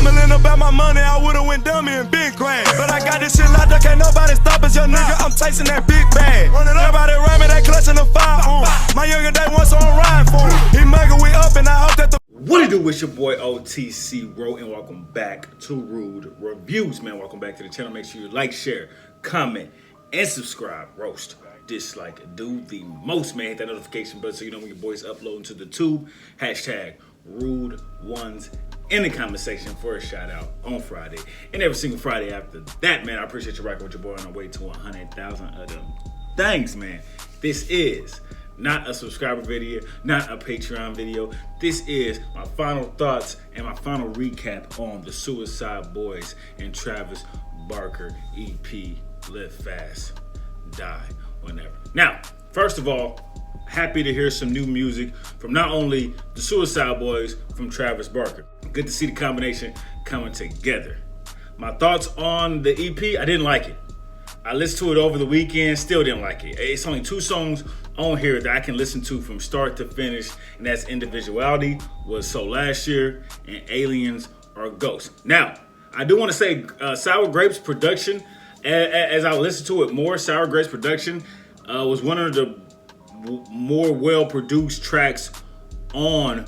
Stumbling about my money, I would've went dummy and been crash. But I got this shit locked up, can't nobody stop us, young nigga. I'm chasing that big bag. Everybody around me, they clutching the fire. My younger day once, so I'm riding for him. He mugging, we up, and I hope that the. What it do with your boy OTC Ro, and welcome back to Rude Reviews, man. Welcome back to the channel. Make sure you like, share, comment, and subscribe. Roast, dislike, do the most, man. Hit that notification button so you know when your boy's uploading to the tube. Hashtag Rude Ones in the comment section for a shout out on Friday. And every single Friday after that, man, I appreciate you rocking with your boy on our way to 100,000 of them. Thanks, man. This is not a subscriber video, not a Patreon video. This is my final thoughts and my final recap on the Suicideboys and Travis Barker EP, Live Fast, Die Whenever. Now, first of all, happy to hear some new music from not only the Suicideboys, from Travis Barker. Good to see the combination coming together. My thoughts on the EP, I didn't like it. I listened to it over the weekend, still didn't like it. It's only 2 songs on here that I can listen to from start to finish, and that's Individuality, was So Last Year, and Aliens or Ghosts. Now, I do want to say Sour Grapes production, as I listened to it more, Sour Grapes production was one of the more well-produced tracks on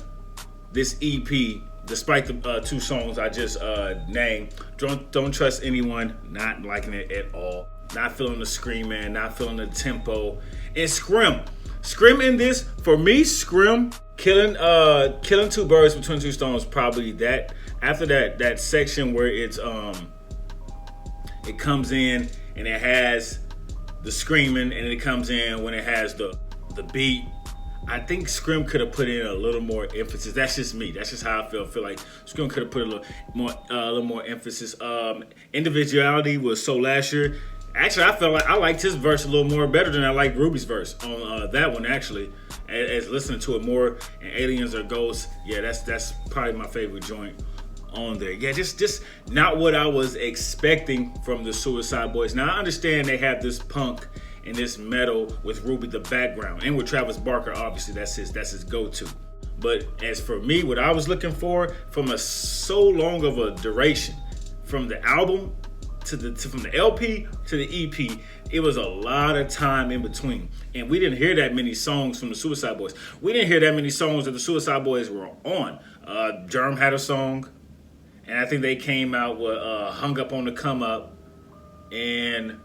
this EP, despite the 2 songs I just named. Don't Trust Anyone, not liking it at all. Not feeling the screaming, not feeling the tempo. And Scrim in this, for me, Scrim, killing 2 birds between 2 stones, probably that. After that section where it's it comes in and it has the screaming, and it comes in when it has the beat. I think Scrim could have put in a little more emphasis. That's just me. That's just how I feel. I feel like Scrim could have put a little more emphasis. Individuality was So Last Year. Actually, I felt like I liked his verse a little more better than I liked Ruby's verse on that one, actually. As listening to it more, and Aliens or Ghosts, yeah, that's probably my favorite joint on there. Yeah, just not what I was expecting from the Suicideboys. Now, I understand they have this punk and this metal with Ruby the background, and with Travis Barker, obviously that's his go-to. But as for me, what I was looking for from so long of a duration, from the album from the LP to the EP, it was a lot of time in between. And we didn't hear that many songs from the Suicideboys. We didn't hear that many songs that the Suicideboys were on. Germ had a song, and I think they came out with Hung Up on the Come Up, and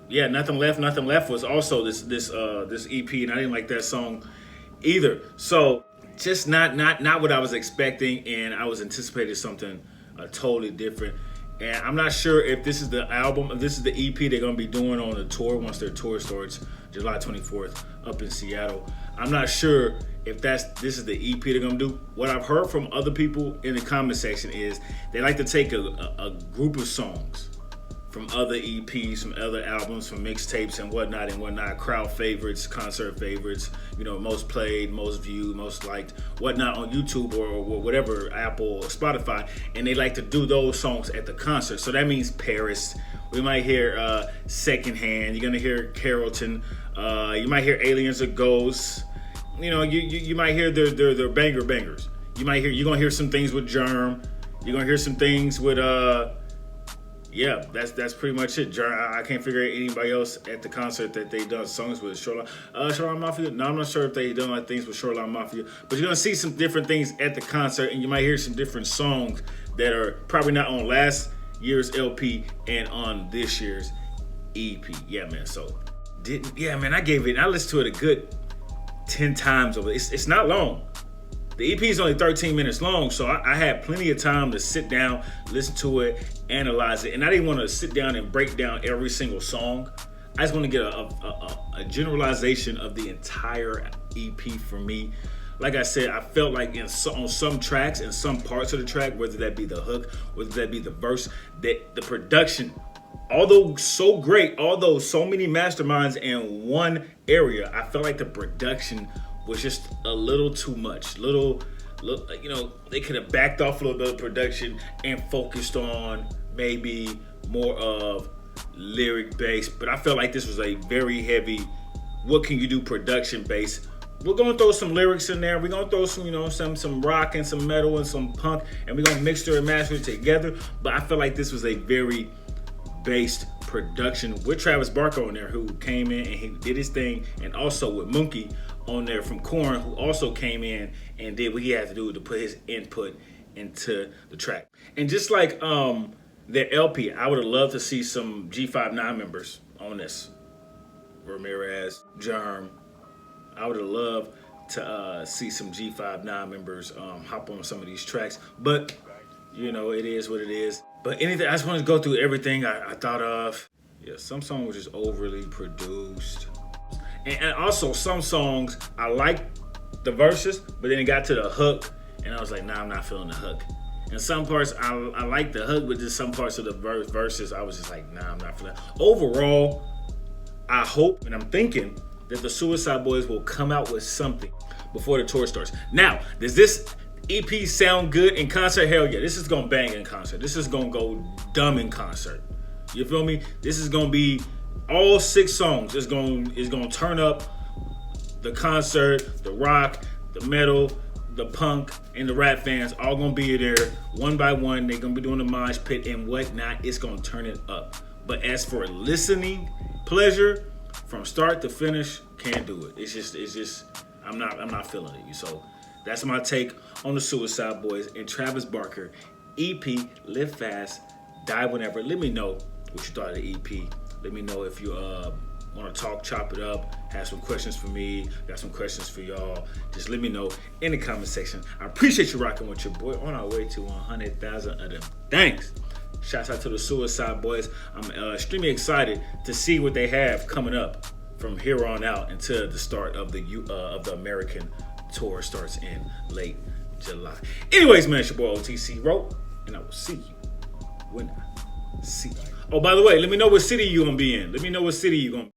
yeah, Nothing Left was also this EP, and I didn't like that song either. So just not what I was expecting, and I was anticipating something totally different. And I'm not sure if this is the album, if this is the EP they're gonna be doing on the tour once their tour starts July 24th up in Seattle. I'm not sure if this is the EP they're gonna do. What I've heard from other people in the comment section is they like to take a group of songs from other EPs, from other albums, from mixtapes and whatnot, crowd favorites, concert favorites, most played, most viewed, most liked, whatnot on YouTube or whatever, Apple or Spotify, and they like to do those songs at the concert. So that means Paris. We might hear Secondhand. You're gonna hear Carrollton. You might hear Aliens or Ghosts. You might hear their bangers. You're gonna hear some things with Germ. You're gonna hear some things with yeah, that's pretty much it. I can't figure out anybody else at the concert that they done songs with. Shoreline Mafia? No, I'm not sure if they done like things with Shoreline Mafia. But you're gonna see some different things at the concert, and you might hear some different songs that are probably not on last year's LP and on this year's EP. Yeah, man. So I listened to it a good 10 times over. It's not long. The EP is only 13 minutes long, so I had plenty of time to sit down, listen to it, analyze it. And I didn't want to sit down and break down every single song. I just want to get a generalization of the entire EP for me. Like I said, I felt like on some tracks and some parts of the track, whether that be the hook, whether that be the verse, that the production, although so great, although so many masterminds in one area, I felt like the production was just a little too much. They could have backed off a little bit of production and focused on maybe more of lyric based. But I felt like this was a very heavy, what can you do production based we're gonna throw some lyrics in there. We're gonna throw some, some rock and some metal and some punk, and we're gonna mix it and master it together. But I feel like this was a very based production with Travis Barker on there, who came in and he did his thing, and also with Mookie on there from Korn, who also came in and did what he had to do to put his input into the track. And just like their LP, I would have loved to see some G59 members on this. Ramirez, Germ. I would have loved to see some G59 members hop on some of these tracks. But, it is what it is. But anything, I just wanted to go through everything I thought of. Yeah, some songs were just overly produced. And also some songs, I liked the verses, but then it got to the hook, and I was like, nah, I'm not feeling the hook. And some parts, I like the hook, but just some parts of the verses, I was just like, nah, I'm not feeling it. Overall, I hope, and I'm thinking, that the Suicideboys will come out with something before the tour starts. Now, does this EP sound good in concert? Hell yeah, this is gonna bang in concert. This is gonna go dumb in concert. You feel me? This is gonna be all 6 songs. It's gonna turn up the concert, the rock, the metal, the punk, and the rap fans all gonna be there one by one. They're gonna be doing the mosh pit and whatnot. It's gonna turn it up. But as for listening pleasure, from start to finish, can't do it. It's just I'm not feeling it. So that's my take on the Suicideboys and Travis Barker EP, Live Fast, Die Whenever. Let me know what you thought of the EP. Let me know if you want to chop it up, have some questions for me, got some questions for y'all. Just let me know in the comment section. I appreciate you rocking with your boy on our way to 100,000 of them. Thanks. Shouts out to the Suicideboys. I'm extremely excited to see what they have coming up from here on out until the start of the American tour starts in late July. Anyways, man, it's your boy OTC Road, and I will see you when I see you. Oh, by the way, let me know what city you're gonna be in. Let me know what city you're gonna be in.